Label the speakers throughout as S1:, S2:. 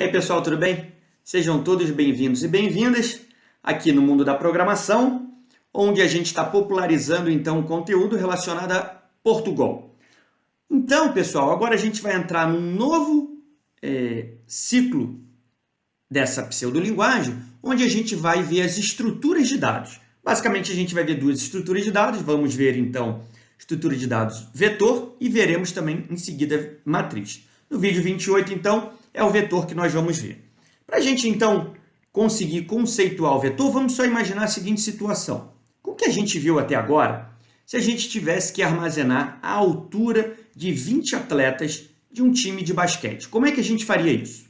S1: E aí, pessoal, tudo bem? Sejam todos bem-vindos e bem-vindas aqui no mundo da programação, onde a gente está popularizando então conteúdo relacionado a Portugal. Então, pessoal, agora a gente vai entrar num novo ciclo dessa pseudolinguagem, onde a gente vai ver as estruturas de dados. Basicamente, a gente vai ver duas estruturas de dados. Vamos ver, então, estrutura de dados vetor e veremos também, em seguida, matriz. No vídeo 28, então, é o vetor que nós vamos ver. Para a gente, então, conseguir conceituar o vetor, vamos só imaginar a seguinte situação. Com o que a gente viu até agora, se a gente tivesse que armazenar a altura de 20 atletas de um time de basquete, como é que a gente faria isso?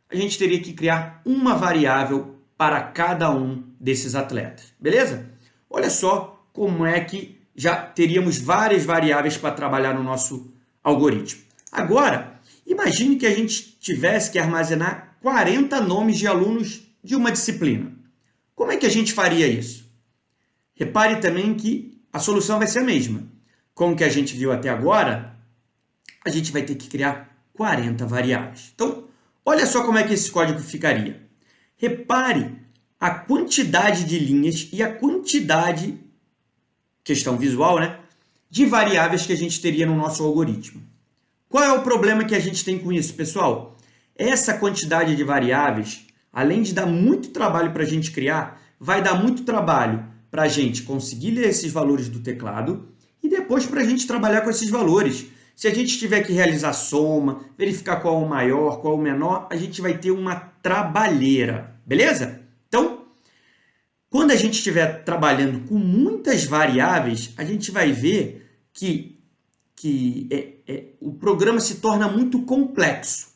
S1: A gente teria que criar uma variável para cada um desses atletas, beleza? Olha só como é que já teríamos várias variáveis para trabalhar no nosso algoritmo. Agora, imagine que a gente tivesse que armazenar 40 nomes de alunos de uma disciplina. Como é que a gente faria isso? Repare também que a solução vai ser a mesma. Como que a gente viu até agora, a gente vai ter que criar 40 variáveis. Então, olha só como é que esse código ficaria. Repare a quantidade de linhas e a quantidade, questão visual, né, de variáveis que a gente teria no nosso algoritmo. Qual é o problema que a gente tem com isso, pessoal? Essa quantidade de variáveis, além de dar muito trabalho para a gente criar, vai dar muito trabalho para a gente conseguir ler esses valores do teclado e depois para a gente trabalhar com esses valores. Se a gente tiver que realizar soma, verificar qual é o maior, qual é o menor, a gente vai ter uma trabalheira, beleza? Então, quando a gente estiver trabalhando com muitas variáveis, a gente vai ver que o programa se torna muito complexo.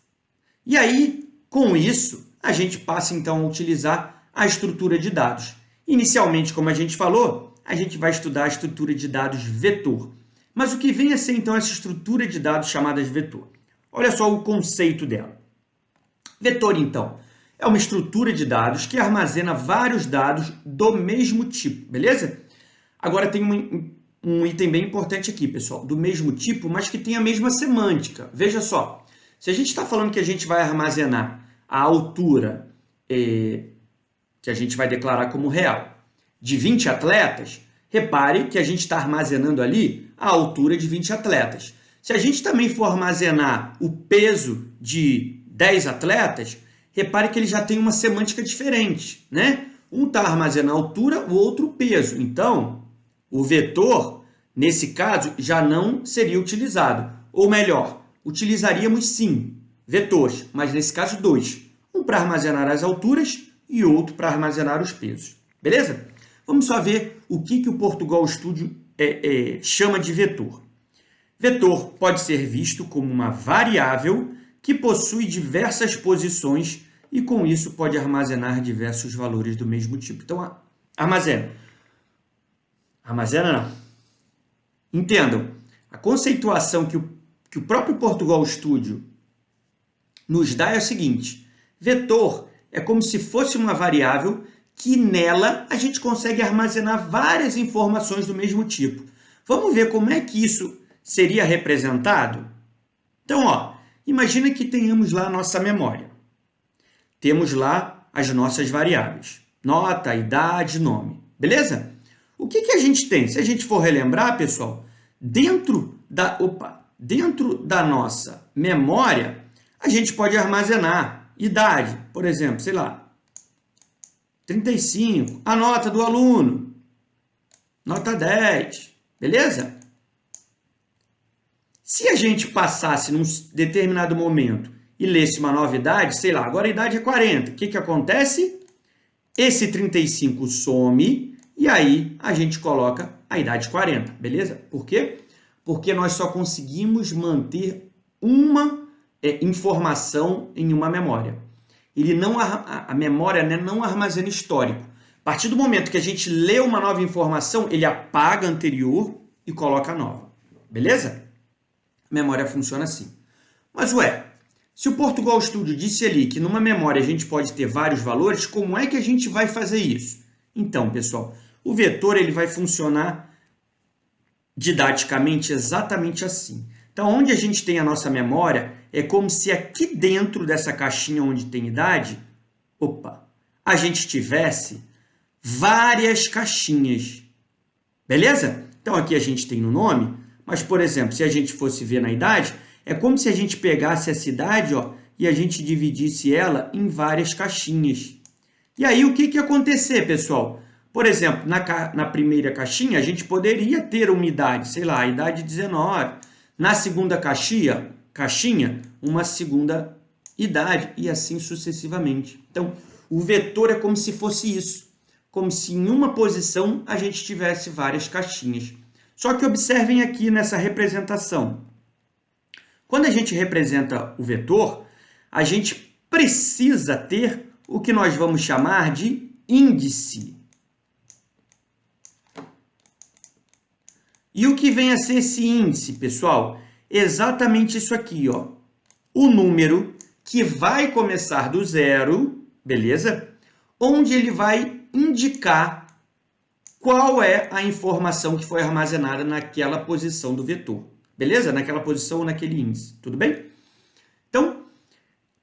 S1: E aí, com isso, a gente passa então a utilizar a estrutura de dados. Inicialmente, como a gente falou, a gente vai estudar a estrutura de dados vetor. Mas o que vem a ser então essa estrutura de dados chamada de vetor? Olha só o conceito dela. Vetor, então, é uma estrutura de dados que armazena vários dados do mesmo tipo, beleza? Agora tem um item bem importante aqui, pessoal, do mesmo tipo, mas que tem a mesma semântica. Veja só, se a gente está falando que a gente vai armazenar a altura que a gente vai declarar como real de 20 atletas, repare que a gente está armazenando ali a altura de 20 atletas. Se a gente também for armazenar o peso de 10 atletas, repare que ele já tem uma semântica diferente, né? Um está armazenando a altura, o outro o peso. Então, o vetor, nesse caso, já não seria utilizado. Ou melhor, utilizaríamos sim vetores, mas nesse caso dois. Um para armazenar as alturas e outro para armazenar os pesos. Beleza? Vamos só ver o que o Portugal Studio chama de vetor. Vetor pode ser visto como uma variável que possui diversas posições e, com isso, pode armazenar diversos valores do mesmo tipo. Então, armazena. Armazena não. Entendam, a conceituação que o próprio Portugal Studio nos dá é o seguinte: vetor é como se fosse uma variável que nela a gente consegue armazenar várias informações do mesmo tipo. Vamos ver como é que isso seria representado? Então, imagina que tenhamos lá a nossa memória. Temos lá as nossas variáveis. Nota, idade, nome. Beleza? O que a gente tem? Se a gente for relembrar, pessoal, dentro da nossa memória, a gente pode armazenar idade, por exemplo, sei lá, 35, a nota do aluno, nota 10, beleza? Se a gente passasse num determinado momento e lesse uma nova idade, sei lá, agora a idade é 40, o que acontece? Esse 35 some e aí a gente coloca a idade 40, beleza? Por quê? Porque nós só conseguimos manter uma informação em uma memória. A memória, né, não armazena histórico. A partir do momento que a gente lê uma nova informação, ele apaga a anterior e coloca a nova. Beleza? A memória funciona assim. Mas, se o Portugal Studio disse ali que numa memória a gente pode ter vários valores, como é que a gente vai fazer isso? Então, pessoal, o vetor ele vai funcionar didaticamente exatamente assim. Então, onde a gente tem a nossa memória, é como se aqui dentro dessa caixinha onde tem idade, a gente tivesse várias caixinhas. Beleza? Então aqui a gente tem no nome, mas, por exemplo, se a gente fosse ver na idade, é como se a gente pegasse essa idade, e a gente dividisse ela em várias caixinhas. E aí o que ia acontecer, pessoal? Por exemplo, na primeira caixinha, a gente poderia ter uma idade, sei lá, a idade 19. Na segunda caixinha, uma segunda idade, e assim sucessivamente. Então, o vetor é como se fosse isso. Como se em uma posição a gente tivesse várias caixinhas. Só que observem aqui nessa representação. Quando a gente representa o vetor, a gente precisa ter o que nós vamos chamar de índice. E o que vem a ser esse índice, pessoal? Exatamente isso aqui, o número que vai começar do zero, beleza? Onde ele vai indicar qual é a informação que foi armazenada naquela posição do vetor, beleza? Naquela posição ou naquele índice, tudo bem? Então,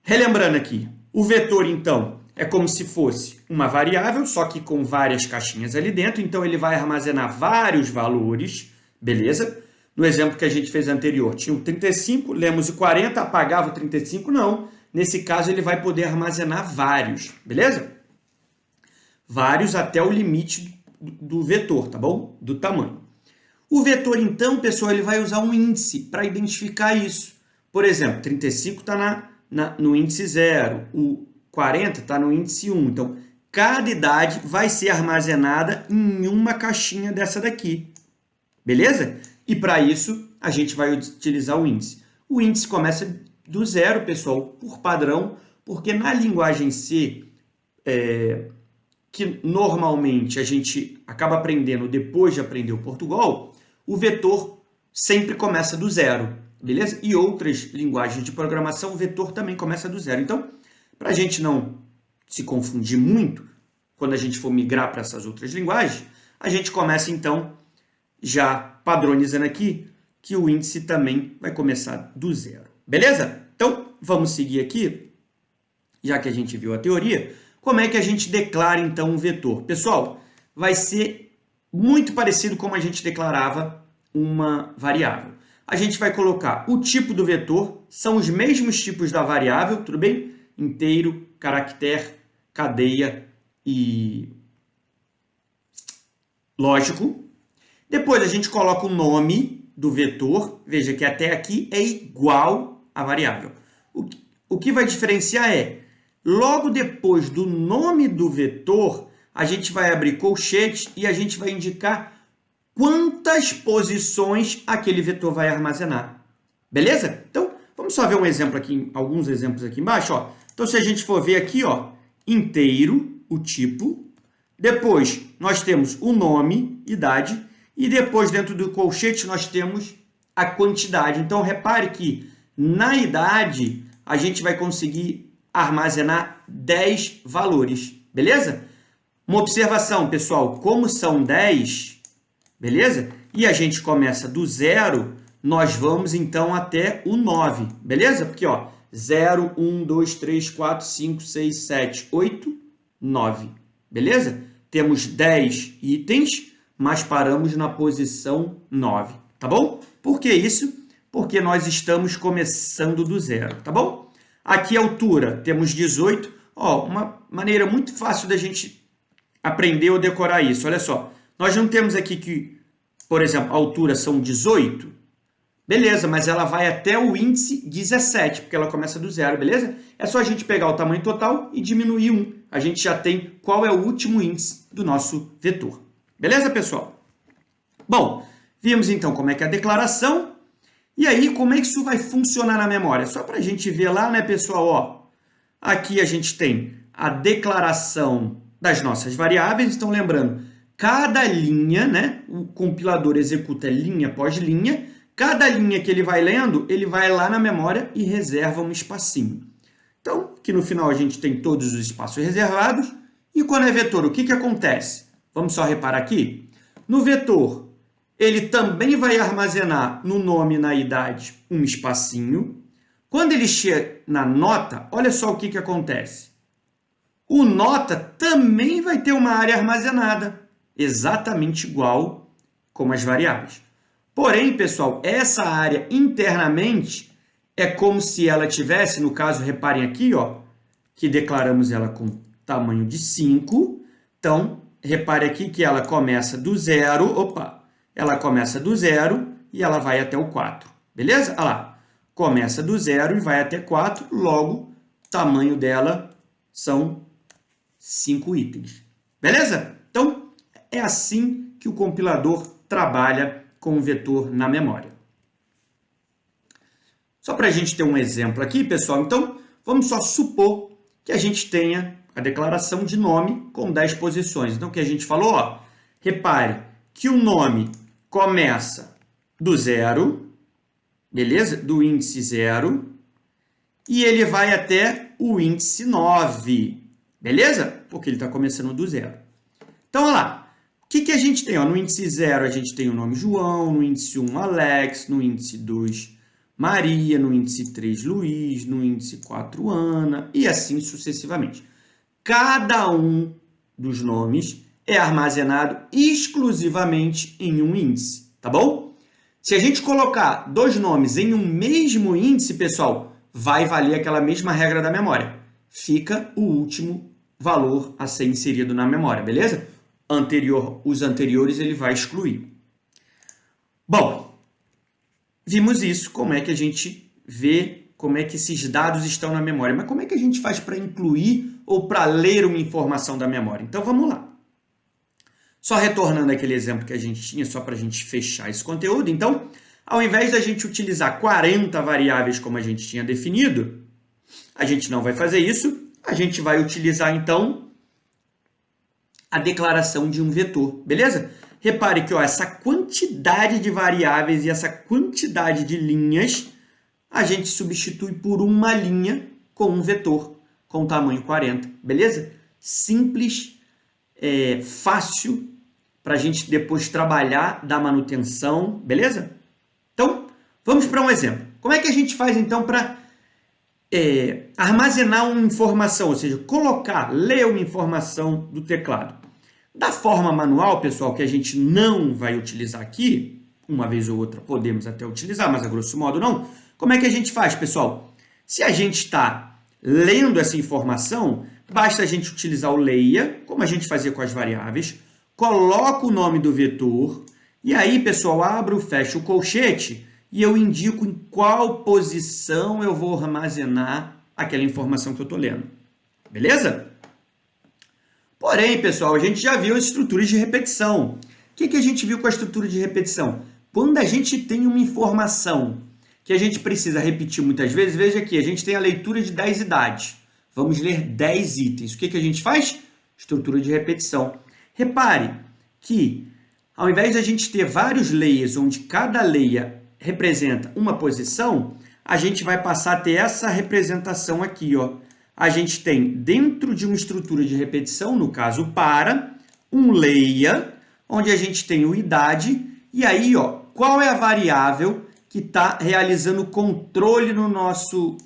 S1: relembrando aqui, o vetor, então, é como se fosse uma variável, só que com várias caixinhas ali dentro, então ele vai armazenar vários valores, beleza? No exemplo que a gente fez anterior, tinha o 35, lemos o 40, apagava o 35, não. Nesse caso, ele vai poder armazenar vários, beleza? Vários até o limite do vetor, tá bom? Do tamanho. O vetor, então, pessoal, ele vai usar um índice para identificar isso. Por exemplo, 35 está no índice 0, o 40 está no índice 1. Então, cada idade vai ser armazenada em uma caixinha dessa daqui. Beleza? E para isso, a gente vai utilizar o índice. O índice começa do zero, pessoal, por padrão, porque na linguagem C, que normalmente a gente acaba aprendendo depois de aprender o Portugal, o vetor sempre começa do zero, beleza? E outras linguagens de programação, o vetor também começa do zero. Então, para a gente não se confundir muito, quando a gente for migrar para essas outras linguagens, a gente começa, então, já padronizando aqui, que o índice também vai começar do zero. Beleza? Então, vamos seguir aqui, já que a gente viu a teoria. Como é que a gente declara, então, um vetor? Pessoal, vai ser muito parecido como a gente declarava uma variável. A gente vai colocar o tipo do vetor, são os mesmos tipos da variável, tudo bem? Inteiro, caractere, cadeia e lógico. Depois a gente coloca o nome do vetor, veja que até aqui é igual à variável. O que vai diferenciar é, logo depois do nome do vetor, a gente vai abrir colchetes e a gente vai indicar quantas posições aquele vetor vai armazenar. Beleza? Então, vamos só ver um exemplo aqui, alguns exemplos aqui embaixo. Então, se a gente for ver aqui, inteiro, o tipo. Depois, nós temos o nome, idade. E depois, dentro do colchete, nós temos a quantidade. Então, repare que na idade, a gente vai conseguir armazenar 10 valores. Beleza? Uma observação, pessoal. Como são 10, beleza? E a gente começa do 0, nós vamos, então, até o 9. Beleza? Porque, 0, 1, 2, 3, 4, 5, 6, 7, 8, 9. Beleza? Temos 10 itens, mas paramos na posição 9, tá bom? Por que isso? Porque nós estamos começando do zero, tá bom? Aqui a altura, temos 18. Uma maneira muito fácil da gente aprender ou decorar isso. Olha só, nós não temos aqui que, por exemplo, a altura são 18. Beleza, mas ela vai até o índice 17, porque ela começa do zero, beleza? É só a gente pegar o tamanho total e diminuir 1. A gente já tem qual é o último índice do nosso vetor. Beleza, pessoal? Bom, vimos então como é que é a declaração. E aí, como é que isso vai funcionar na memória? Só para a gente ver lá, né, pessoal? Aqui a gente tem a declaração das nossas variáveis. Então, lembrando, cada linha, né, o compilador executa linha após linha. Cada linha que ele vai lendo, ele vai lá na memória e reserva um espacinho. Então, aqui no final a gente tem todos os espaços reservados. E quando é vetor, o que acontece? Vamos só reparar aqui. No vetor, ele também vai armazenar no nome e na idade um espacinho. Quando ele chega na nota, olha só o que acontece. O nota também vai ter uma área armazenada, exatamente igual como as variáveis. Porém, pessoal, essa área internamente é como se ela tivesse, no caso, reparem aqui, ó, que declaramos ela com tamanho de 5. Então, repare aqui que ela começa do 0, ela começa do 0 e ela vai até o 4, beleza? Olha lá, começa do 0 e vai até 4, logo, o tamanho dela são 5 itens, beleza? Então, é assim que o compilador trabalha com o vetor na memória. Só para a gente ter um exemplo aqui, pessoal, então, vamos só supor que a gente tenha a declaração de nome com 10 posições. Então, o que a gente falou, ó, repare que o nome começa do 0, beleza? Do índice 0, e ele vai até o índice 9, beleza? Porque ele está começando do 0. Então, olha lá. O que a gente tem? Ó, no índice 0, a gente tem o nome João, no índice 1, Alex, no índice 2, Maria, no índice 3, Luiz, no índice 4, Ana, e assim sucessivamente. Cada um dos nomes é armazenado exclusivamente em um índice, tá bom? Se a gente colocar dois nomes em um mesmo índice, pessoal, vai valer aquela mesma regra da memória. Fica o último valor a ser inserido na memória, beleza? Os anteriores ele vai excluir. Bom, vimos isso, como é que a gente vê, como é que esses dados estão na memória. Mas como é que a gente faz para incluir ou para ler uma informação da memória? Então vamos lá. Só retornando aquele exemplo que a gente tinha, só para a gente fechar esse conteúdo. Então, ao invés da gente utilizar 40 variáveis como a gente tinha definido, a gente não vai fazer isso. A gente vai utilizar, então, a declaração de um vetor, beleza? Repare que ó, essa quantidade de variáveis e essa quantidade de linhas, a gente substitui por uma linha com um vetor com tamanho 40, beleza? Simples, fácil, para a gente depois trabalhar da manutenção, beleza? Então, vamos para um exemplo. Como é que a gente faz, então, para armazenar uma informação, ou seja, ler uma informação do teclado? Da forma manual, pessoal, que a gente não vai utilizar aqui, uma vez ou outra podemos até utilizar, mas a grosso modo não. Como é que a gente faz, pessoal? Se a gente está lendo essa informação, basta a gente utilizar o leia, como a gente fazia com as variáveis, coloca o nome do vetor, e aí, pessoal, abro, fecho o colchete, e eu indico em qual posição eu vou armazenar aquela informação que eu estou lendo. Beleza? Porém, pessoal, a gente já viu as estruturas de repetição. O que a gente viu com a estrutura de repetição? Quando a gente tem uma informação que a gente precisa repetir muitas vezes, veja aqui, a gente tem a leitura de 10 idades. Vamos ler 10 itens. O que a gente faz? Estrutura de repetição. Repare que, ao invés de a gente ter vários layers, onde cada layer representa uma posição, a gente vai passar a ter essa representação aqui, ó. A gente tem, dentro de uma estrutura de repetição, no caso para, um layer, onde a gente tem o idade, e aí, ó, qual é a variável que está realizando o controle no nosso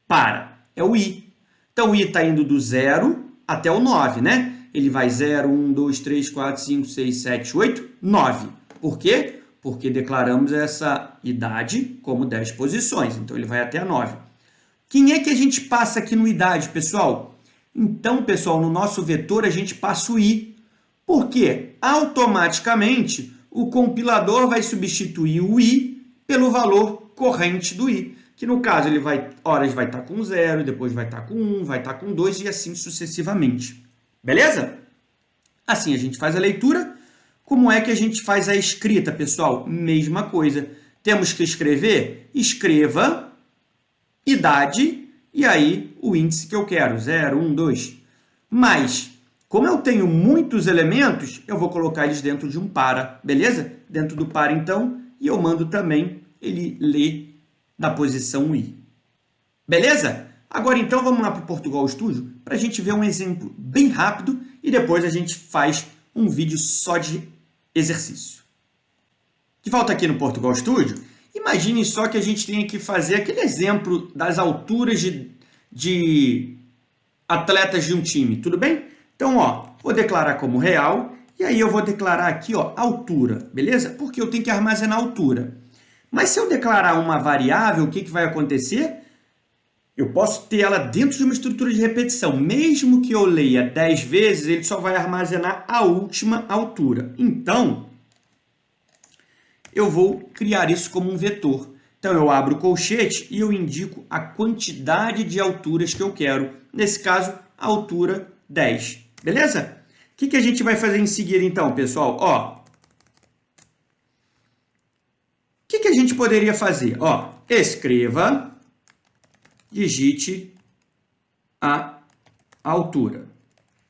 S1: para? É o i. Então, o i está indo do 0 até o 9, né? Ele vai 0, 1, 2, 3, 4, 5, 6, 7, 8, 9. Por quê? Porque declaramos essa idade como 10 posições, então ele vai até a 9. Quem é que a gente passa aqui no idade, pessoal? Então, pessoal, no nosso vetor a gente passa o i. Por quê? Automaticamente, o compilador vai substituir o i pelo valor corrente do i, que no caso ele vai estar com 0, depois vai estar com 1, vai estar com 2 e assim sucessivamente. Beleza? Assim a gente faz a leitura. Como é que a gente faz a escrita, pessoal? Mesma coisa. Temos que escrever? Escreva idade, e aí o índice que eu quero, 0, 1, 2. Mas, como eu tenho muitos elementos, eu vou colocar eles dentro de um para, beleza? Dentro do para, então, e eu mando também ele ler da posição i. Beleza? Agora, então, vamos lá para o Portugal Studio para a gente ver um exemplo bem rápido e depois a gente faz um vídeo só de exercício. De volta aqui no Portugal Studio, Imagine só que a gente tenha que fazer aquele exemplo das alturas de atletas de um time, tudo bem? Então, ó, vou declarar como real, e aí eu vou declarar aqui, ó, altura, beleza? Porque eu tenho que armazenar a altura. Mas se eu declarar uma variável, o que vai acontecer? Eu posso ter ela dentro de uma estrutura de repetição. Mesmo que eu leia 10 vezes, ele só vai armazenar a última altura. Então, eu vou criar isso como um vetor. Então, eu abro o colchete e eu indico a quantidade de alturas que eu quero. Nesse caso, a altura 10. Beleza? O que a gente vai fazer em seguida, então, pessoal? Ó, o que a gente poderia fazer? Ó, escreva, digite a altura.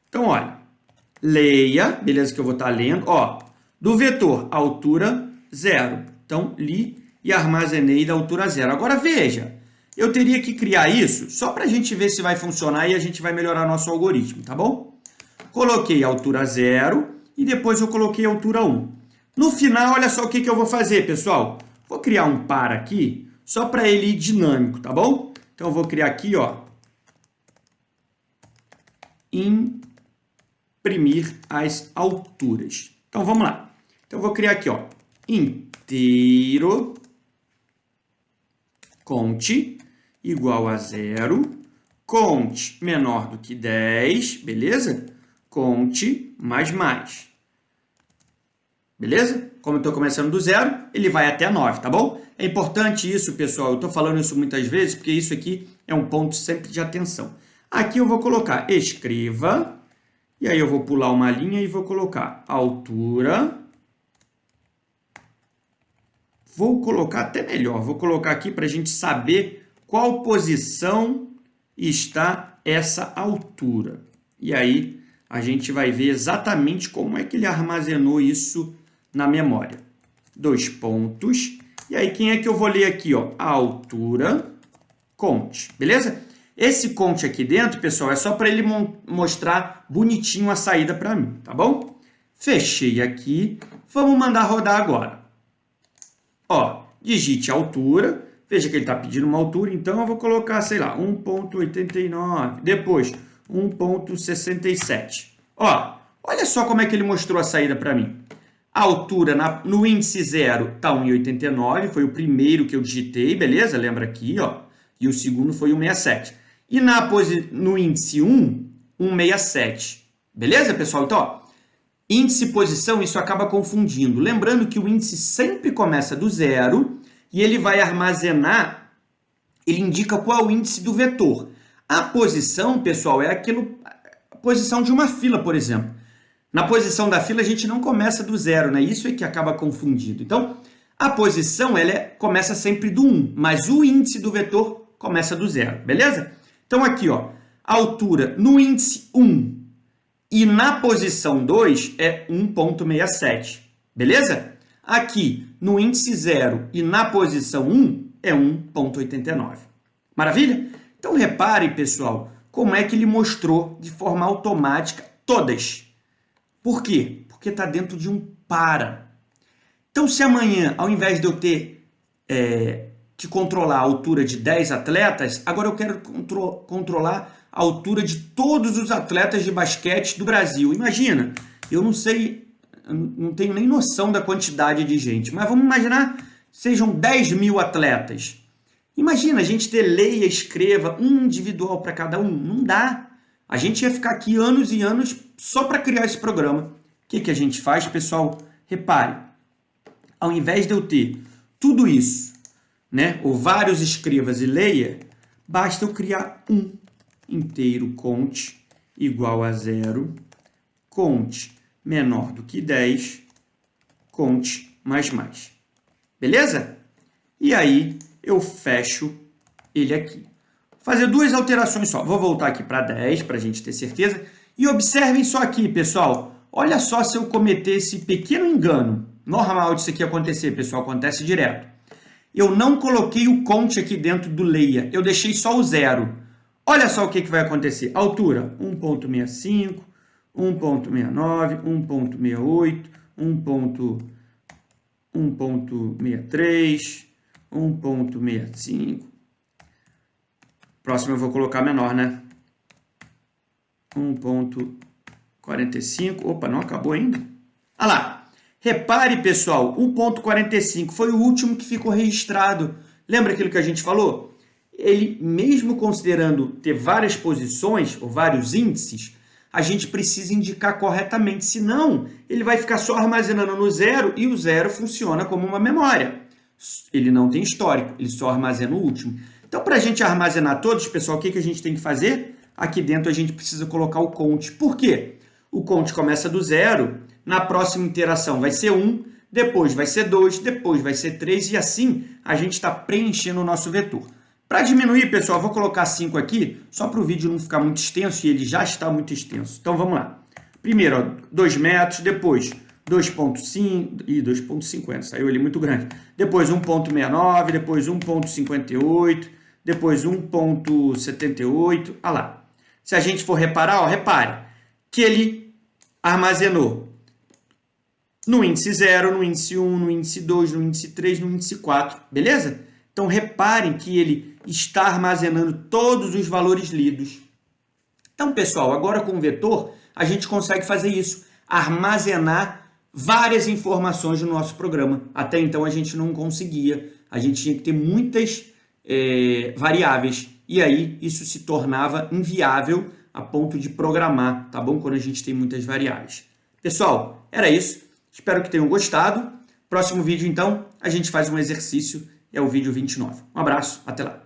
S1: Então, olha, leia, beleza que eu vou estar lendo. Ó, do vetor, altura 0. Então, li e armazenei da altura 0. Agora, veja, eu teria que criar isso só para a gente ver se vai funcionar e a gente vai melhorar nosso algoritmo, tá bom? Coloquei a altura 0 e depois eu coloquei a altura 1. No final, olha só o que eu vou fazer, pessoal. Vou criar um par aqui, só para ele ir dinâmico, tá bom? Então, eu vou criar aqui, ó, imprimir as alturas. Então, vamos lá. Então, eu vou criar aqui, ó, inteiro conte igual a 0, conte menor do que 10, beleza? Conte mais. Beleza? Como eu estou começando do 0, ele vai até 9, tá bom? É importante isso, pessoal. Eu estou falando isso muitas vezes, porque isso aqui é um ponto sempre de atenção. Aqui eu vou colocar escreva, e aí eu vou pular uma linha e vou colocar altura. Vou colocar até melhor, vou colocar aqui para a gente saber qual posição está essa altura. E aí a gente vai ver exatamente como é que ele armazenou isso na memória. 2 pontos. E aí quem é que eu vou ler aqui? Ó? A altura, conte, beleza? Esse conte aqui dentro, pessoal, é só para ele mostrar bonitinho a saída para mim, tá bom? Fechei aqui, vamos mandar rodar agora. Ó, digite a altura, veja que ele está pedindo uma altura, então eu vou colocar, sei lá, 1,89, depois 1,67. Ó, olha só como é que ele mostrou a saída para mim. A altura no índice 0 está 1,89, foi o primeiro que eu digitei, beleza? Lembra aqui, ó. E o segundo foi 1,67. E no índice 1, 1,67. Beleza, pessoal? Então, ó, índice e posição, isso acaba confundindo. Lembrando que o índice sempre começa do 0 e ele vai armazenar, ele indica qual é o índice do vetor. A posição, pessoal, é a posição de uma fila, por exemplo. Na posição da fila, a gente não começa do 0, né? Isso é que acaba confundido. Então, a posição começa sempre do 1, mas o índice do vetor começa do 0, beleza? Então, aqui, ó, a altura no índice 1 e na posição 2 é 1,67, beleza? Aqui, no índice 0 e na posição 1 é 1,89. Maravilha? Então, repare, pessoal, como é que ele mostrou de forma automática todas. Por quê? Porque está dentro de um para. Então, se amanhã, ao invés de eu ter que controlar a altura de 10 atletas, agora eu quero controlar a altura de todos os atletas de basquete do Brasil. Imagina, eu não sei, não tenho nem noção da quantidade de gente, mas vamos imaginar sejam 10 mil atletas. Imagina a gente ter leia, escreva, um individual para cada um. Não dá. A gente ia ficar aqui anos e anos só para criar esse programa. O que a gente faz, pessoal? Repare, ao invés de eu ter tudo isso, né, ou vários escrevas e leia, basta eu criar um inteiro conte igual a 0, conte menor do que 10, conte mais. Beleza? E aí eu fecho ele aqui. Vou fazer duas alterações só. Vou voltar aqui para 10 para a gente ter certeza. E observem só aqui, pessoal. Olha só se eu cometer esse pequeno engano. Normal disso aqui acontecer, pessoal. Acontece direto. Eu não coloquei o conte aqui dentro do leia. Eu deixei só o 0. Olha só o que vai acontecer. Altura 1,65, 1,69, 1,68, 1,63, 1.65. Próximo eu vou colocar menor, né? 1.45. Opa, não acabou ainda? Olha lá. Repare, pessoal, 1.45 foi o último que ficou registrado. Lembra aquilo que a gente falou? Ele, mesmo considerando ter várias posições ou vários índices, a gente precisa indicar corretamente, senão ele vai ficar só armazenando no zero e o zero funciona como uma memória. Ele não tem histórico, ele só armazena o último. Então, para a gente armazenar todos, pessoal, o que a gente tem que fazer? Aqui dentro a gente precisa colocar o count. Por quê? O count começa do zero, na próxima iteração vai ser 1, depois vai ser 2, depois vai ser 3 e assim a gente está preenchendo o nosso vetor. Para diminuir, pessoal, eu vou colocar 5 aqui, só para o vídeo não ficar muito extenso, e ele já está muito extenso. Então, vamos lá. Primeiro, ó, 2 metros, depois 2.5, e 2.50, saiu ali muito grande. Depois 1.69, depois 1.58, depois 1.78, olha lá. Se a gente for reparar, ó, repare que ele armazenou no índice 0, no índice 1, no índice 2, no índice 3, no índice 4, beleza? Então, reparem que ele está armazenando todos os valores lidos. Então, pessoal, agora com o vetor, a gente consegue fazer isso, armazenar várias informações no nosso programa. Até então, a gente não conseguia, a gente tinha que ter muitas variáveis, e aí isso se tornava inviável a ponto de programar, tá bom? Quando a gente tem muitas variáveis. Pessoal, era isso. Espero que tenham gostado. Próximo vídeo, então, a gente faz um exercício, é o vídeo 29. Um abraço, até lá.